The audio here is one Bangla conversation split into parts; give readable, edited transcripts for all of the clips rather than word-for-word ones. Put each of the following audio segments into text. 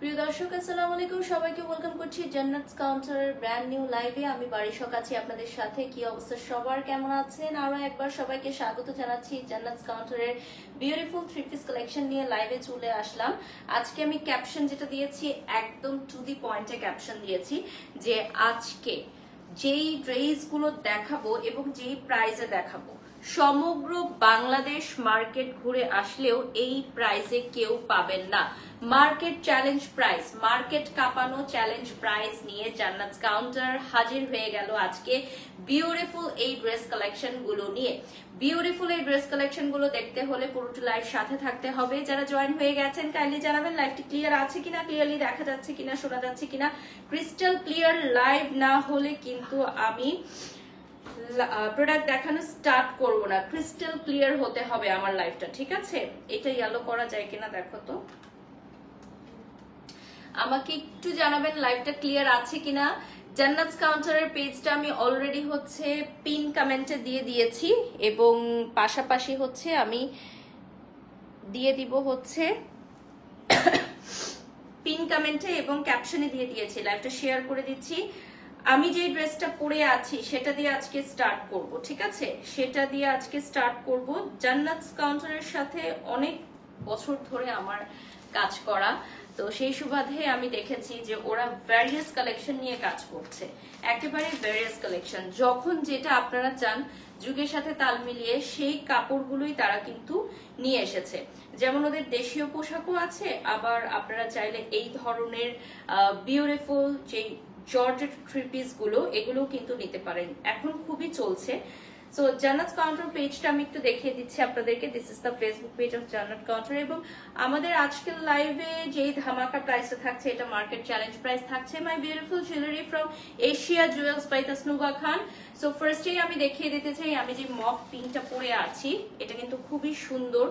প্রিয় দর্শক আসসালামু আলাইকুম, সবাইকে ওয়েলকাম করছি জান্নাত কাউন্টারের ব্র্যান্ড নিউ লাইভে। আমি বারিশক আছি আপনাদের সাথে। কি অবস্থা সবার, কেমন আছেন? আরো একবার সবাইকে স্বাগত জানাচ্ছি জান্নাত কাউন্টারের বিউটিফুল থ্রি পিস কালেকশন নিয়ে লাইভে চলে আসলাম। আজকে আমি ক্যাপশন যেটা দিয়েছি একদম টু দি পয়েন্টে ক্যাপশন দিয়েছি যে আজকে যেই ড্রেসগুলো দেখাবো এবং যেই প্রাইসে দেখাবো সমগ্র বাংলাদেশ মার্কেট ঘুরে আসলেও এই প্রাইসে কেউ পাবেন না। মার্কেট চ্যালেঞ্জ প্রাইস, মার্কেট কাঁপানো চ্যালেঞ্জ প্রাইস নিয়ে জান্নাত কাউন্টার হাজির হয়ে গেল আজকে বিউটিফুল এই ড্রেস কালেকশন গুলো নিয়ে। বিউটিফুল এই ড্রেস কালেকশন গুলো দেখতে হলে পুরোটা লাইভ সাথে থাকতে হবে। যারা জয়েন হয়ে গেছেন কাইন্ডলি জানাবেন লাইভটি ক্লিয়ার আছে কিনা, ক্লিয়ারলি দেখা যাচ্ছে কিনা, শোনা যাচ্ছে কিনা। ক্রিস্টাল ক্লিয়ার লাইভ না হলে কিন্তু আমি প্রোডাক্ট দেখানো স্টার্ট করব না। ক্রিস্টাল ক্লিয়ার হতে হবে আমার লাইফটা, ঠিক আছে? এটা ইয়েলো করা যায় কিনা দেখো তো, আমাকে একটু জানাবেন লাইভটা ক্লিয়ার আছে কিনা। জান্নাত কাউন্টারের পেজটা আমি অলরেডি হচ্ছে পিন কমেন্টে দিয়ে দিয়েছি এবং পাশাপাশি হচ্ছে আমি দিয়ে দিব হচ্ছে পিন কমেন্টে এবং ক্যাপশনে দিয়ে দিয়েছি। লাইভটা শেয়ার করে দিচ্ছি। আমি যে ড্রেসটা পরে আছি সেটা দিয়ে আজকে স্টার্ট করব, ঠিক আছে? সেটা দিয়ে আজকে স্টার্ট করব। জান্নাত কাউন্টারের সাথে অনেক বছর ধরে আমার কাজ করা, তো সেই সুবাদে আমি দেখেছি যে ওরা ভ্যারিয়াস কালেকশন নিয়ে কাজ করছে, একেবারে ভ্যারিয়াস কালেকশন। যখন যেটা আপনারা চান যুগের সাথে তাল মিলিয়ে সেই কাপড়গুলোই তারা কিন্তু নিয়ে এসেছে। যেমন ওদের দেশীয় পোশাকও আছে, আবার আপনারা চাইলে এই ধরনের বিউটিফুল যে জর্জেট থ্রি পিস গুলো এগুলো কিন্তু নিতে পারেন, এখন খুবই চলছে। সো জান্নাত কাউন্টার পেজটা আমি একটু দেখিয়ে দিচ্ছি আপনাদেরকে। This is the Facebook page of জান্নাত কাউন্টার এবং আমাদের আজকের লাইভে যেই ধামাকা প্রাইসটা থাকছে এটা মার্কেট চ্যালেঞ্জ প্রাইস থাকছে। My beautiful jewellery from Asia jewels by Tasnuva Khan. So ফার্স্টেই আমি দেখিয়ে দিতে চাই আমি যে মফ পিঙ্কটা পরে আছি এটা কিন্তু খুবই সুন্দর।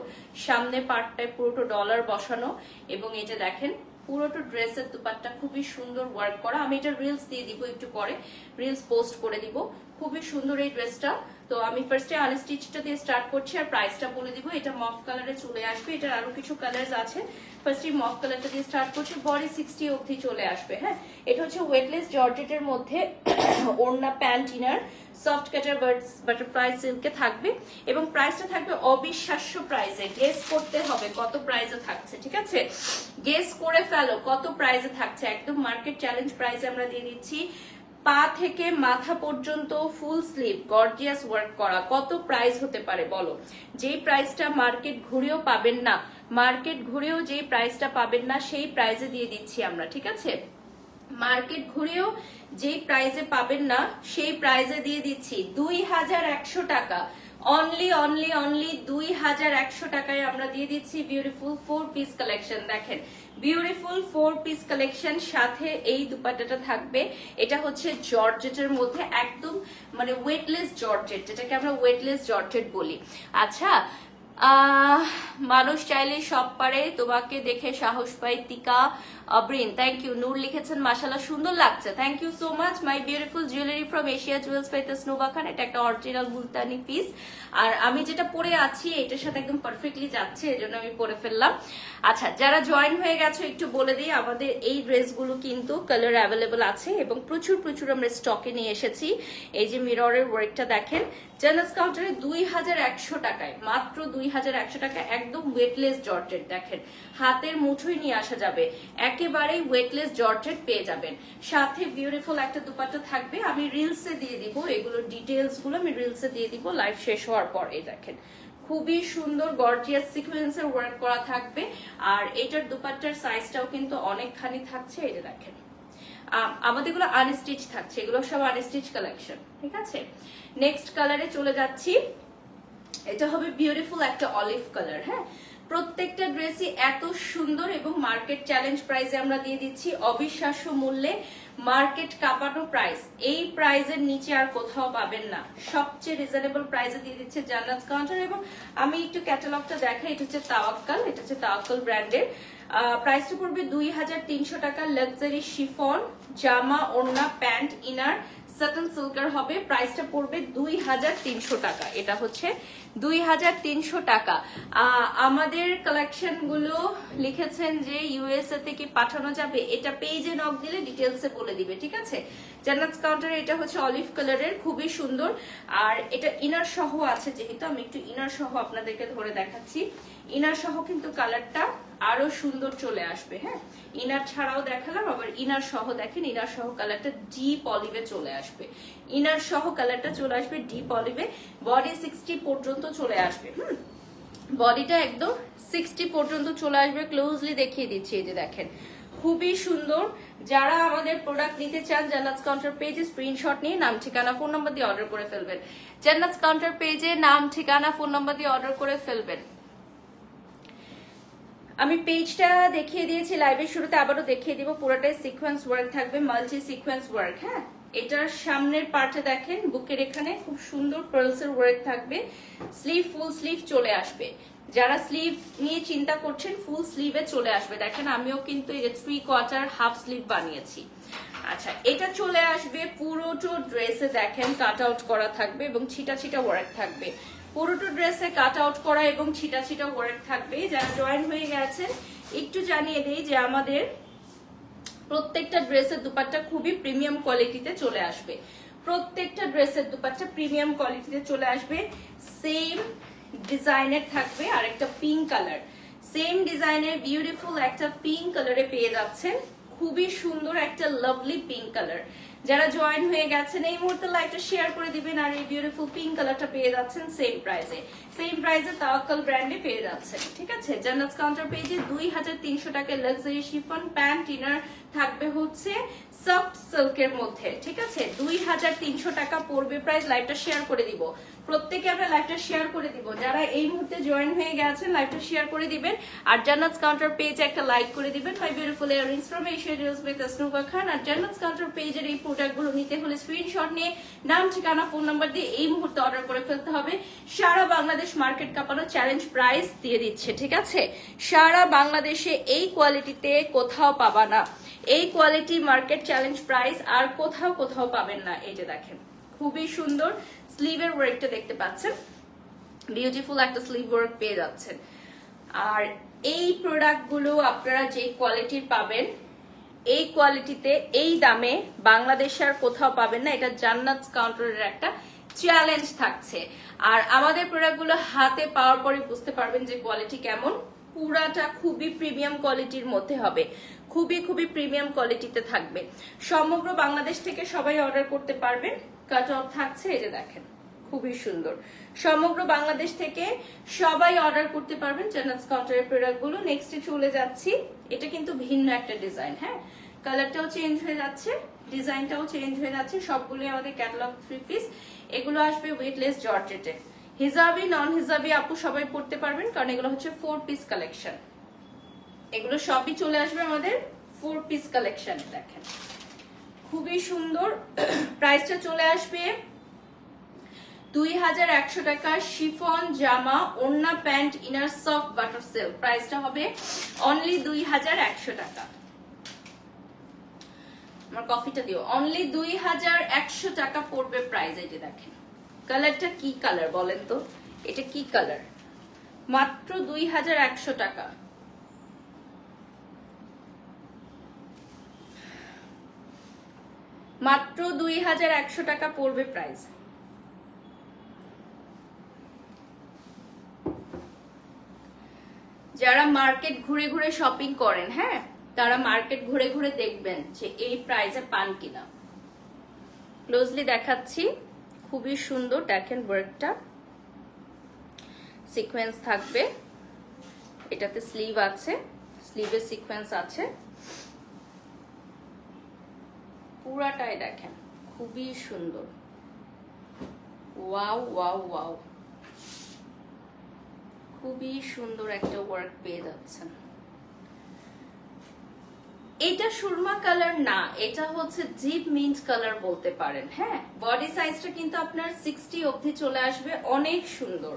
সামনে পার্টটায় পুরোটা ডলার বসানো এবং এই যে দেখেন পুরোটা ড্রেসের দুপাট্টা খুবই সুন্দর ওয়ার্ক করা। আমি এটা রিলস দিয়ে দিব, একটু পরে রিলস পোস্ট করে দিব। খুবই সুন্দর এই ড্রেসটা। তো আমি ফার্স্টে আনস্টিচটা দিয়ে স্টার্ট করছি আর প্রাইসটা বলে দিব। এটা মফ কালারে চলে আসবে, এটার আরো কিছু কালার আছে। ফার্স্টে মফ কালারটা দিয়ে স্টার্ট করছি, বডি 60 অবধি চলে আসবে। হ্যাঁ, এটা হচ্ছে ওয়েটলেস জর্জেটের মধ্যে ওড়না প্যান্ট ইনার সফট কাটার বাটারফ্লাই সিল্কে থাকবে এবং প্রাইসটা থাকবে অবিশ্বাস্য প্রাইসে। গেস করতে হবে কত প্রাইসে থাকছে, ঠিক আছে? গেস করে ফেলো কত প্রাইসে থাকছে। একদম মার্কেট চ্যালেঞ্জ প্রাইসে আমরা দিয়ে দিচ্ছি। পা থেকে মাথা পর্যন্ত ফুল স্লিভ গর্জিয়াস ওয়ার্ক করা। কত প্রাইস হতে পারে বলো? যেই প্রাইসটা মার্কেট ঘুরেও পাবেন না, মার্কেট ঘুরেও যেই প্রাইসটা পাবেন না সেই প্রাইসে দিয়ে দিচ্ছি আমরা, ঠিক আছে? মার্কেট ঘুরেও যেই প্রাইসে পাবেন না সেই প্রাইসে দিয়ে দিচ্ছি 2100 টাকা। অনলি অনলি অনলি 2100 টাকায় আমরা দিয়ে দিচ্ছি বিউটিফুল 4 পিস কালেকশন। দেখেন বিউটিফুল 4 পিস কালেকশন, সাথে এই দুপাট্টাটা থাকবে। এটা হচ্ছে জর্জেটের মধ্যে একদম মানে ওয়েটলেস জর্জেট, যেটাকে আমরা ওয়েটলেস জর্জেট বলি। আচ্ছা, মানুষ চাইলে সব পারে, তোমাকে দেখে সাহস পাই। তিকা ব্রিন, থ্যাংক ইউ। নূর লিখেছেন মাশাআল্লাহ সুন্দর লাগছে, thank you so much. My beautiful jewellery from Asia jewels by Tasnuva Khan. এটা একটা অরিজিনাল মুলতানি পিস আর আমি যেটা পরে আছি এটার সাথে একদম পারফেক্টলি যাচ্ছে, এজন্য আমি পরে ফেললাম। আচ্ছা, যারা জয়েন হয়ে গেছো একটু বলে দিই আমাদের এই ড্রেসগুলো কিন্তু কালার অ্যাভেলেবল আছে এবং প্রচুর প্রচুর আমরা স্টকে নিয়ে এসেছি। এই যে মিররের ওয়ার্কটা দেখেন জান্নাত কাউন্টারে 2100 টাকায়, মাত্র 2100 টাকা। একদম ওয়েটলেস জর্জেট, দেখেন হাতের মুঠোয় নিয়ে আসা যাবে, একেবারেই ওয়েটলেস জর্জেট পেয়ে যাবেন। সাথে বিউটিফুল একটা দুপাট্টা থাকবে, আমি রিলসে দিয়ে দিব এগুলোর ডিটেলস গুলো, আমি রিলসে দিয়ে দিব লাইভ শেষ হওয়ার পর। এই দেখেন খুবই সুন্দর গর্জিয়াস সিকোয়েন্সের ওয়ার্ক করা থাকবে আর এটার দুপাট্টার সাইজটাও কিন্তু অনেকখানি থাকছে। এই যে দেখেন আমাদের এগুলো আনস্টিচ থাকছে, এগুলো সব আনস্টিচ কালেকশন, ঠিক আছে? নেক্সট কালারে চলে যাচ্ছি। এটা হবে বিউটিফুল একটা অলিভ কালার। হ্যাঁ, প্রত্যেকটা ড্রেসই এত সুন্দর এবং মার্কেট চ্যালেঞ্জ প্রাইসে আমরা দিয়ে দিচ্ছি অবিশ্বাস্য মূল্যে। মার্কেট কাঁপানো প্রাইস, এই প্রাইসের নিচে আর কোথাও পাবেন না। সবচেয়ে রিজনেবল প্রাইসে দিয়ে দিচ্ছে জান্নাত কাউন্টার। এবং আমি একটু ক্যাটালগটা দেখাই, এটা হচ্ছে তাওয়াক্কাল, এটা হচ্ছে তাওয়াক্কাল ব্র্যান্ডের। প্রাইসটা পড়বে 2300 টাকা। লাক্সারি শিফন জামা ওড়না প্যান্ট ইনার সাটন সিল্কের হবে। প্রাইসটা পড়বে 2300 টাকা। এটা হচ্ছে 2300 টাকা। আমাদের কালেকশন গুলো লিখেছেন যে ইউএসএ থেকে পাঠানো যাবে, এটা পেজে নক দিলে ডিটেলসে বলে দিবে, ঠিক আছে। জান্নাতস কাউন্টারে এটা হচ্ছে অলিভ কালারের, খুবই সুন্দর। আর এটা ইনার সহ আছে, যেহেতু আমি একটু ইনার সহ আপনাদেরকে ধরে দেখাচ্ছি। ইনার সহ কিন্তু কালারটা আরো সুন্দর চলে আসবে। হ্যাঁ, ইনার ছাড়াও দেখালাম, আবার ইনার সহ দেখেন, ইনার সহ কালারটা ডিপ অলিভে চলে আসবে। ইনার সহ কালারটা চলে আসবে ডিপ অলিভে। বডি 60 পর্যন্ত চলে আসবে। বডিটা একদম 60 পর্যন্ত চলে আসবে। ক্লোজলি দেখিয়ে দিচ্ছি, এই যে দেখেন, খুবই সুন্দর। যারা আমাদের প্রোডাক্ট নিতে চান জান্নাতস কাউন্টার পেজে স্ক্রিনশট নিয়ে নাম ঠিকানা ফোন নাম্বার দিয়ে অর্ডার করে ফেলবেন। জান্নাতস কাউন্টার পেজে নাম ঠিকানা ফোন নাম্বার দিয়ে অর্ডার করে ফেলবেন। আমি পেজটা দেখিয়ে দিয়েছি লাইভের শুরুতে, আবারও দেখিয়ে দিব। পুরোটাই সিকোয়েন্স ওয়ার্ক থাকবে, মাল্টি সিকোয়েন্স ওয়ার্ক। হ্যাঁ, এটার সামনের পার্টে দেখেন বুকের এখানে খুব সুন্দর পার্লসের ওয়ার্ক থাকবে। স্লিভ ফুল স্লিভ চলে আসবে। যারা স্লিভ নিয়ে চিন্তা করছেন ফুল স্লিভে চলে আসবে। দেখেন আমিও কিন্তু এই যে 3/4 হাফ স্লিভ বানিয়েছি। আচ্ছা, এটা চলে আসবে পুরোটো ড্রেসে। দেখেন কাট আউট করা থাকবে এবং ছিটা ছিটা ওয়ার্ক থাকবে। পুরোটো ড্রেসে কাট আউট করা এবং ছিটা ছিটা ওয়ার্ক থাকবে। যারা জয়েন হয়ে গেছেন একটু জানিয়ে দেই যে আমাদের প্রত্যেকটা ড্রেসের দুপাট্টা খুবই প্রিমিয়াম কোয়ালিটিতে চলে আসবে। প্রত্যেকটা ড্রেসের দুপাট্টা প্রিমিয়াম কোয়ালিটিতে চলে আসবে। সেম ডিজাইনের থাকবে আর একটা পিঙ্ক কালার, সেম ডিজাইনের বিউটিফুল একটা পিঙ্ক কালারে পেয়ে যাচ্ছেন। খুবই সুন্দর একটা লাভলি পিঙ্ক কালার। যারা জয়েন হয়ে গেছেন এই মুহূর্তে লাইভটা শেয়ার করে দিবেন। আর এই বিউটিফুল পিঙ্ক কালারটা পেয়ে যাচ্ছেন সেম প্রাইসে তাওয়াক্কাল ব্র্যান্ডে পেয়ে যাচ্ছেন, ঠিক আছে। জান্নাতস কাউন্টার পেজে 2300 টাকায় লাক্সারি শিফন প্যান্ট ইনার থাকবে হচ্ছে সফট সিল্কের মধ্যে, ঠিক আছে। 2300 টাকা পড়বে প্রাইস। লাইভটা শেয়ার করে দিব, প্রত্যেকে আমরা লাইভটা শেয়ার করে দিব। যারা এই মুহূর্তে জয়েন হয়ে গেছেন লাইভটা শেয়ার করে দিবেন। আর জান্নাতস কাউন্টার পেজে একটা লাইক করে দিবেন। My beautiful earrings from Asia Jewellers by Tasnuva Khan. আর জান্নাতস কাউন্টার পেজের এই প্রোডাক্টগুলো নিতে হলে স্ক্রিনশট নিয়ে নাম ঠিকানা ফোন নাম্বার দিয়ে এই মুহূর্তে অর্ডার করে ফেলতে হবে। সারা বাংলাদেশ মার্কেট কাঁপানো চ্যালেঞ্জ প্রাইস দিয়ে দিচ্ছে, ঠিক আছে। সারা বাংলাদেশে এই কোয়ালিটিতে কোথাও পাবা না। এই কোয়ালিটি মার্কেট চ্যালেঞ্জ প্রাইস আর কোথাও পাবেন না। এই যে দেখেন খুবই সুন্দর স্লিভের ওয়ার্কটা দেখতে পাচ্ছেন, বিউটিফুল একটা স্লিভ ওয়ার্ক পেয়ে যাচ্ছেন। আর এই প্রোডাক্টগুলো আপনারা যে কোয়ালিটির পাবেন, এই কোয়ালিটিতে এই দামে বাংলাদেশে আর কোথাও পাবেন না। এটা জান্নাতস কাউন্টারের একটা চ্যালেঞ্জ থাকছে। আর আমাদের প্রোডাক্টগুলো হাতে পাওয়ার পরে বুঝতে পারবেন যে কোয়ালিটি কেমন। পুরাটা খুবই প্রিমিয়াম কোয়ালিটির মধ্যে হবে, খুবই প্রিমিয়াম কোয়ালিটিতে থাকবে। সমগ্র বাংলাদেশ থেকে সবাই অর্ডার করতে পারবেন। কাট অফ থাকছে, এই যে দেখেন খুবই সুন্দর। সমগ্র বাংলাদেশ থেকে সবাই অর্ডার করতে পারবেন জান্নাতস কাউন্টারের প্রোডাক্টগুলো। নেক্সটে চলে যাচ্ছি, এটা কিন্তু ভিন্ন একটা ডিজাইন। হ্যাঁ, কালারটাও চেঞ্জ হয়ে যাচ্ছে, ডিজাইনটাও চেঞ্জ হয়ে যাচ্ছে। সবগুলোই আমাদের ক্যাটালগ 3 পিস। এগুলো আসবে ওয়েটলেস জর্জেটে। হিজাবি নন হিজাবি আপু সবাই পড়তে পারবেন, কারণ এগুলো হচ্ছে 4 পিস কালেকশন। এগুলো সবই চলে আসবে আমাদের 4 পিস কালেকশন। দেখেন খুবই সুন্দর। প্রাইসটা চলে আসবে 2100 টাকা। শিফন জামা ওড়না pant inner soft butter silk. প্রাইসটা হবে অনলি 2100 টাকা। আমার কফিটা দিও। অনলি 2100 টাকা পড়বে প্রাইস। এই যে দেখেন কালারটা কি কালার বলেন তো, এটা কি কালার? মাত্র 2100 টাকা। মাত্র 2100 টাকা পড়বে প্রাইস। যারা মার্কেট ঘুরে ঘুরে শপিং করেন, হ্যাঁ, তারা মার্কেট ঘুরে ঘুরে দেখবেন যে এই প্রাইসে পান কিনা। ক্লোজলি দেখাচ্ছি, খুবই সুন্দর। দেখেন ওয়ার্কটা, সিকোয়েন্স থাকবে, এটাতে স্লিভ আছে, স্লিভে সিকোয়েন্স আছে। পুরাটাই দেখেন খুবই সুন্দর। ওয়াও ওয়াও ওয়াও, খুবই সুন্দর একটা ওয়ার্ক পেয়ে যাচ্ছেন। এটা সুরমা কালার না, এটা হচ্ছে ডিপ মিন্ট কালার বলতে পারেন। হ্যাঁ, বডি সাইজটা কিন্তু আপনার 60 অবধি চলে আসবে। অনেক সুন্দর,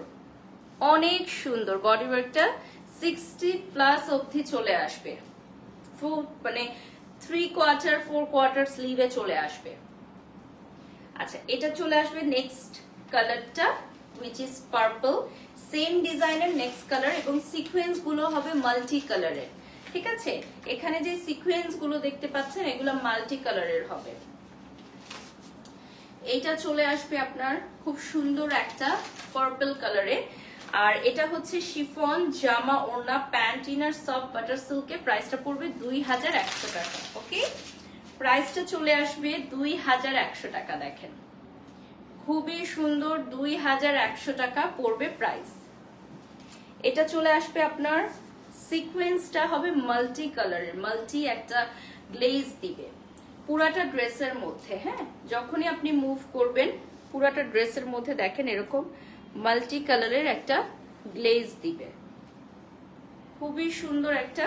অনেক সুন্দর বডি ওয়ার্কটা 60 প্লাস অবধি চলে আসবে। ফুল মানে 3/4 4/4 স্লিভে চলে আসবে। আচ্ছা, এটা চলে আসবে নেক্সট কালারটা, which is purple, সেম ডিজাইনের নেক্সট কালার, এবং সিকোয়েন্স গুলো হবে মাল্টি কালারের। ঠিক আছে, এখানে যে সিকোয়েন্স গুলো দেখতে পাচ্ছেন এগুলো মাল্টি কালারের হবে। এইটা চলে আসবে আপনার খুব সুন্দর একটা পার্পল কালারে, আর এটা হচ্ছে শিফন জামা ওড়না প্যান্ট ইনার সফট বাটার সিল্কে। প্রাইসটা পড়বে 2100 টাকা। ওকে, প্রাইসটা চলে আসবে 2100 টাকা। দেখেন খুবই সুন্দর, 2100 টাকা পড়বে প্রাইস। এটা চলে আসবে আপনার সিকোয়েন্সটা হবে মাল্টি কালারের, মাল্টি একটা গ্লেজ দিবে পুরাটা ড্রেসের মধ্যে। হ্যাঁ, যখনই আপনি মুভ করবেন পুরাটা ড্রেসের মধ্যে দেখেন এরকম মাল্টি কালারের একটা গ্লেজ দিবে, খুবই সুন্দর একটা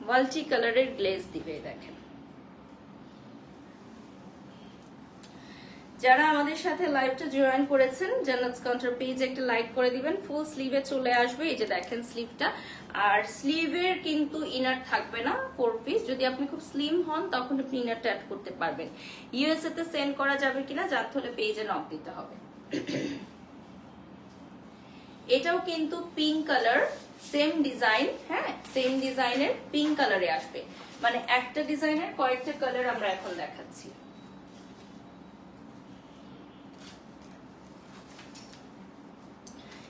মাল্টি কালারের গ্লেজ দিবে। দেখেন যারা আমাদের সাথে লাইভটা জয়েন করেছেন জান্নাতস কাউন্টার পেজে একটা লাইক করে দিবেন। ফুল স্লিভে চলে আসবে, এই যে দেখেন স্লিভটা, আর স্লিভের কিন্তু ইনার থাকবে না 4 পিস। যদি আপনি খুব স্লিম হন তখন আপনি ইনারটা অ্যাড করতে পারবেন। ইউএসএ তে সেন্ড করা যাবে কিনা জানতে হলে পেজে নক দিতে হবে। এটাও কিন্তু পিঙ্ক কালার, সেম ডিজাইন। হ্যাঁ, সেম ডিজাইনের পিঙ্ক কালারে আসবে, মানে একটা ডিজাইনের কয়েকটা কালার আমরা এখন দেখাচ্ছি।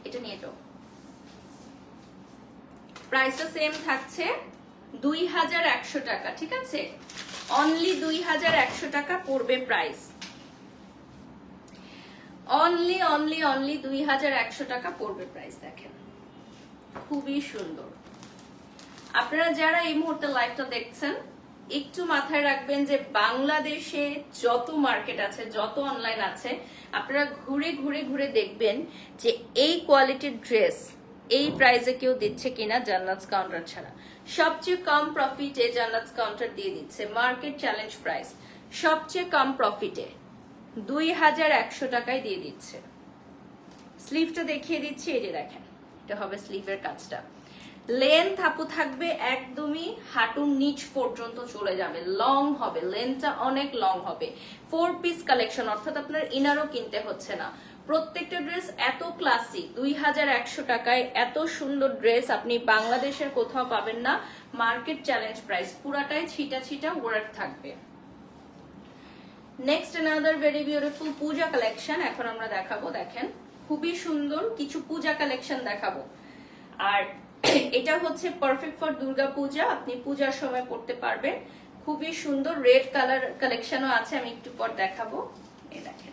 এটা নিয়ে যাও। প্রাইসটা সেম থাকছে 2100 টাকা। ঠিক আছে, অনলি 2100 টাকা পড়বে প্রাইস। অনলি 2100 টাকা পড়বে প্রাইস। দেখেন খুবই সুন্দর। আপনারা যারা এই মুহূর্তে লাইভটা দেখছেন একটু মাথায় রাখবেন যে বাংলাদেশে যত মার্কেট আছে, যত অনলাইন আছে, আপনারা ঘুরে ঘুরে ঘুরে দেখবেন যে এই কোয়ালিটির ড্রেস এই প্রাইসে কেউ দিচ্ছে কিনা জান্নাতস কাউন্টার ছাড়া। সবচেয়ে কম প্রফিটে জান্নাতস কাউন্টার দিয়ে দিচ্ছে, মার্কেট চ্যালেঞ্জ প্রাইস সবচেয়ে কম প্রফিটে 2100 টাকায় দিয়ে দিচ্ছে। স্লিভটা দেখিয়ে দিচ্ছি, এই যে দেখেন এটা হবে স্লিভের কাজটা। লেন্থ আপু থাকবে একদমই হাঁটুর নিচ পর্যন্ত চলে যাবে, লং হবে, লেন্থটা অনেক লং হবে। 4 পিস কালেকশন, অর্থাৎ আপনার ইনারও কিনতে হচ্ছে না। প্রত্যেকটা ড্রেস এত ক্লাসি, 2100 টাকায় এত সুন্দর ড্রেস আপনি বাংলাদেশের কোথাও পাবেন না। মার্কেট চ্যালেঞ্জ প্রাইস, পুরাটাই ছিটা ছিটা ওয়ার্ক থাকবে। নেক্সট অ্যানাদার ভেরি বিউটিফুল পূজা কালেকশন এখন আমরা দেখাবো। দেখেন খুবই সুন্দর কিছু পূজা কালেকশন দেখাবো, আর এটা হচ্ছে পারফেক্ট ফর দুর্গা পূজা, আপনি পূজার সময় পড়তে পারবেন। খুবই সুন্দর রেড কালার কালেকশনও আছে, আমি একটু পর দেখাবো। এই দেখেন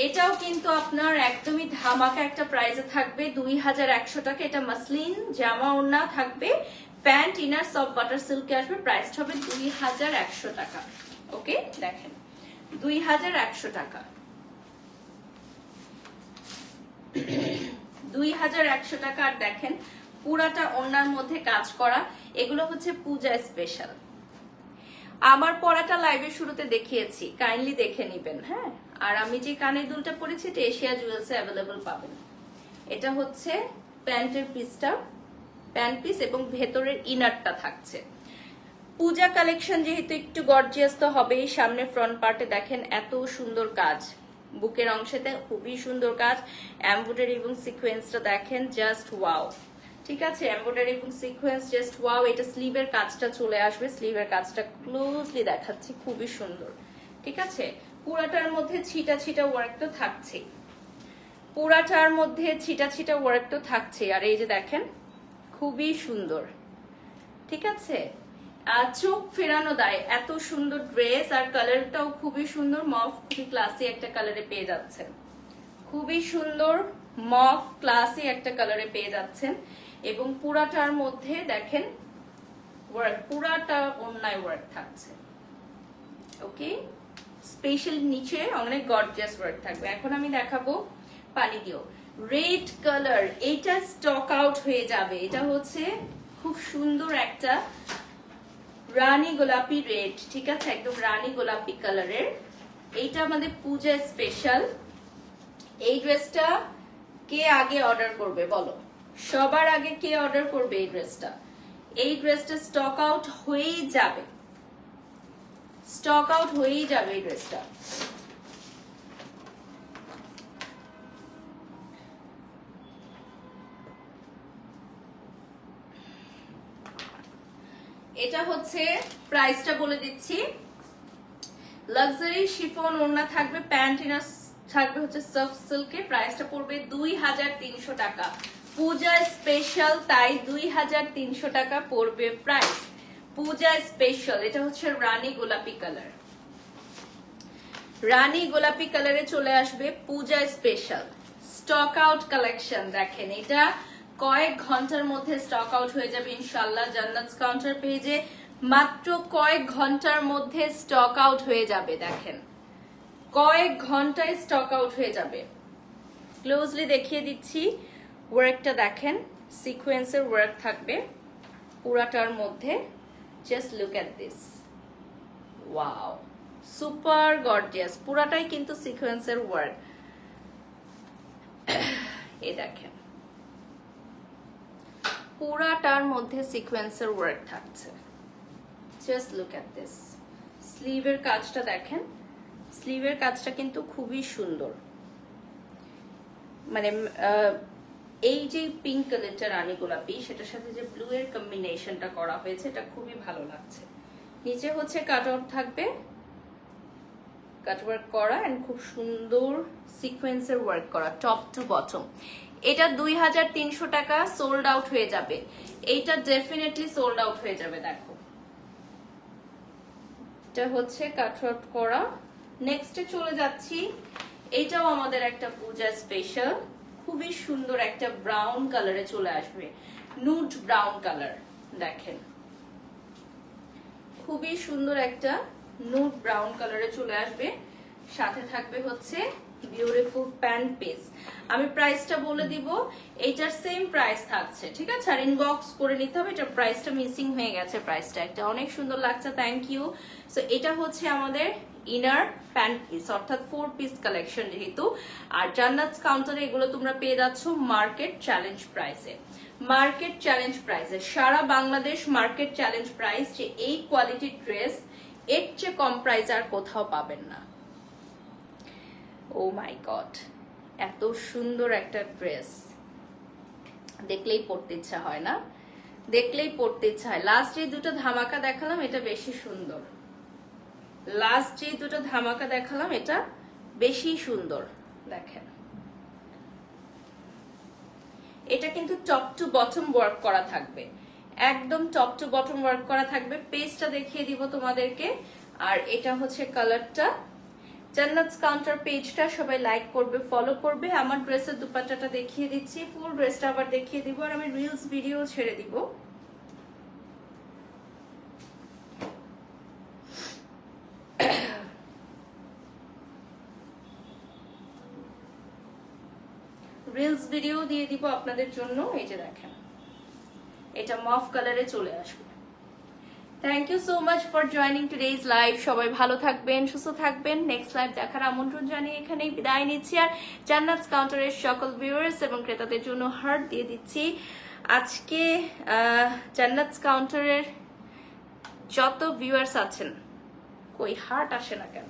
এটাও কিন্তু আপনার একদমই ধামাকা একটা প্রাইসে থাকবে 2100 টাকা। এটা মাসলিন জামা ওড়না থাকবে, প্যান্ট ইনার সফট বাটার সিল্কে আসবে। প্রাইস হবে 2100 টাকা। ওকে, দেখেন 2100 টাকা, 2100 টাকা। আর দেখেন পুরাটা ওড়নার মধ্যে কাজ করা, এগুলো হচ্ছে পূজা স্পেশাল। আমার পরাটা লাইভের শুরুতে দেখিয়েছি, কাইন্ডলি দেখে নিবেন। হ্যাঁ, আর আমি যে কানের দুলটা পরেছি এটা এশিয়া জুয়েলসে অ্যাভেলেবল পাবেন। এটা হচ্ছে প্যান্টের পিসটা, প্যান্ট পিস, এবং ভেতরের ইনারটা থাকছে। পূজা কালেকশন যেহেতু একটু গর্জিয়াস তো হবেই। সামনে ফ্রন্ট পার্টে দেখেন এত সুন্দর কাজ, বুকের অংশেতে খুবই সুন্দর কাজ, এমব্রয়ডারি এবং সিকোয়েন্সটা দেখেন জাস্ট ওয়াও। ঠিক আছে, এমব্রয়ডারি এবং সিকোয়েন্স জাস্ট ওয়াও। এটা স্লিভের কাজটা চলে আসবে, স্লিভের কাজটা ক্লোজলি দেখাচ্ছি, খুবই সুন্দর। ঠিক আছে, পুরাটার মধ্যে ছিটা ছিটা ওয়ার্ক তো থাকছে, পুরাটার মধ্যে ছিটা ছিটা ওয়ার্ক তো থাকছে। আর এই যে দেখেন খুবই সুন্দর। ঠিক আছে, চোখ ফেরানো দেয় এত সুন্দর ড্রেস, আর কালারটাও খুবই সুন্দর, মফ, খুবই ক্লাসি একটা কালারে পেয়ে যাচ্ছেন। খুবই সুন্দর মফ ক্লাসি একটা কালারে পেয়ে যাচ্ছেন, এবং পুরাটার মধ্যে দেখেন ওয়ার্ক, পুরাটা ওড়নায় ওয়ার্ক থাকছে। ওকে, স্পেশাল নিচে অনেক গর্জিয়াস ওয়ার্ক থাকবে। এখন আমি দেখাবো পানি দিও রেড কালার, এটা স্টক আউট হয়ে যাবে। এটা হচ্ছে খুব সুন্দর একটা রানী গোলাপি রেড। ঠিক আছে, একদম রানী গোলাপি কালারের। এইটা আমাদের পূজা স্পেশাল। এই ড্রেসটা কে আগে অর্ডার করবে বলো, সবার আগে কে অর্ডার করবে এই ড্রেসটা? এই ড্রেসটা স্টক আউট হয়েই যাবে, স্টক আউট হয়েই যাবে এই ড্রেসটা। এটা হচ্ছে প্রাইসটা বলে দিচ্ছি। লাক্সারি শিফন ওড়না থাকবে, প্যান্ট ইনার থাকবে হচ্ছে সফট সিল্কের। প্রাইসটা পড়বে 2300 টাকা। পূজা স্পেশাল, তাই 2300 টাকা পড়বে প্রাইস। পূজা স্পেশাল। এটা হচ্ছে রানী গোলাপি কালার, রানী গোলাপি কালারে চলে আসবে পূজা স্পেশাল। স্টক আউট কালেকশন দেখেন, এটা কয়েক ঘন্টার মধ্যে স্টক আউট হয়ে যাবে ইনশাল্লাহ। জান্নাত কাউন্টার পেজে মাত্র কয়েক ঘন্টার মধ্যে স্টক আউট হয়ে যাবে। দেখেন কয়েক ঘন্টায় স্টক আউট হয়ে যাবে। ক্লোজলি দেখিয়ে দিচ্ছি ওয়ার্কটা দেখেন, সিকোয়েন্সের ওয়ার্ক থাকবে পুরাটার মধ্যে। Just look at this, wow super gorgeous. পুরাটাই কিন্তু সিকোয়েন্সের ওয়ার্ক। এই দেখেন পুরাটার মধ্যে সিকোয়েন্সের ওয়ার্ক থাকছে। Just look at this. স্লিভের কাজটা দেখেন, স্লিভের কাজটা কিন্তু খুবই সুন্দর। মানে এই যে পিঙ্ক কালারটা রানী গোলাপি, সেটার সাথে যে ব্লু এর কম্বিনেশনটা করা হয়েছে, এটা খুবই ভালো লাগছে। নিচে হচ্ছে কাট আউট থাকবে, কাট ওয়ার্ক করা এন্ড খুব সুন্দর সিকোয়েন্সের ওয়ার্ক করা টপ টু বটম। এটা 2300 টাকা, সোল্ড আউট হয়ে যাবে। এইটা ডেফিনেটলি সোল্ড আউট হয়ে যাবে। দেখো এটা হচ্ছে কাট আউট করা। নেক্সটে চলে যাচ্ছি, এটাও আমাদের একটা পূজা স্পেশাল। খুবই সুন্দর একটা ব্রাউন কালারে চলে আসবে, নুড ব্রাউন কালার। দেখেন খুবই সুন্দর একটা নুড ব্রাউন কালারে চলে আসবে। সাথে থাকবে হচ্ছে বিউটিফুল প্যান্ট পিস। আমি প্রাইসটা বলে দিব, এইটার সেম প্রাইস থাকছে, ঠিক আছে? আর ইনবক্স করে নিতে হবে, এটা প্রাইসটা মিসিং হয়ে গেছে। প্রাইসটা একটা অনেক সুন্দর লাগছে, থ্যাংক ইউ। সো এটা হচ্ছে আমাদের ইনার প্যান্ট পিস, অর্থাৎ 4 পিস কালেকশন যেহেতু। আর জান্নাত কাউন্টারে এগুলো তোমরা পেয়ে যাচ্ছ মার্কেট চ্যালেঞ্জ প্রাইসে। মার্কেট চ্যালেঞ্জ প্রাইসে, সারা বাংলাদেশ মার্কেট চ্যালেঞ্জ প্রাইস। যে এই কোয়ালিটির ড্রেস এর চেয়ে কম প্রাইস আর কোথাও পাবেন না। ও মাই গড, এত সুন্দর একটা ড্রেস, দেখলেই পড়তে ইচ্ছা হয় না? দেখলেই পড়তে ইচ্ছা হয়। লাস্ট যে দুটো ধামাকা দেখালাম এটা বেশি সুন্দর। লাস্ট যে দুটো ধামাকা দেখালাম এটা বেশি সুন্দর। দেখেন এটা কিন্তু টপ টু বটম ওয়ার্ক করা থাকবে, একদম টপ টু বটম ওয়ার্ক করা থাকবে। পেজটা দেখিয়ে দিব তোমাদেরকে। আর এটা হচ্ছে কালারটা। জান্নাত কাউন্টার পেজটা সবাই লাইক করবে, ফলো করবে। আমার ড্রেসের দুপাট্টাটা দেখিয়ে দিচ্ছি, ফুল ড্রেসটা আবার দেখিয়ে দিব, আর আমি রিলস ভিডিও ছেড়ে দিব। রিলস ভিডিও দিয়ে দিব আপনাদের জন্য। এই যে দেখেন এটা মফ কালারে চলে আসবে। Thank you so much for joining today's live. সবাই ভালো থাকবেন, সুস্থ থাকবেন। নেক্সট লাইভ দেখার আমন্ত্রণ জানিয়ে এখানেই বিদায় নিচ্ছি। আর জান্নাত কাউন্টারের সকল ভিউয়ার্স এবং ক্রেতাদের জন্য হার্ট দিয়ে দিচ্ছি। আজকে জান্নাত কাউন্টারের যত ভিউয়ার্স আছেন, কই হার্ট আসে না কেন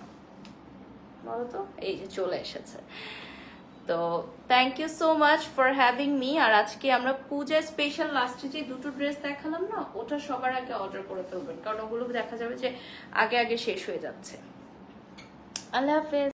বলো তো? এই যে চলে এসেছে। তো thank you so much for having me. আর আজকে আমরা পূজা স্পেশাল লাস্টে যে দুটো ড্রেস দেখালাম না, ওটা সবার আগে অর্ডার করে ফেলবেন, কারণ ওগুলো দেখা যাবে যে আগে আগে শেষ হয়ে যাচ্ছে। আল্লাহ হাফেজ।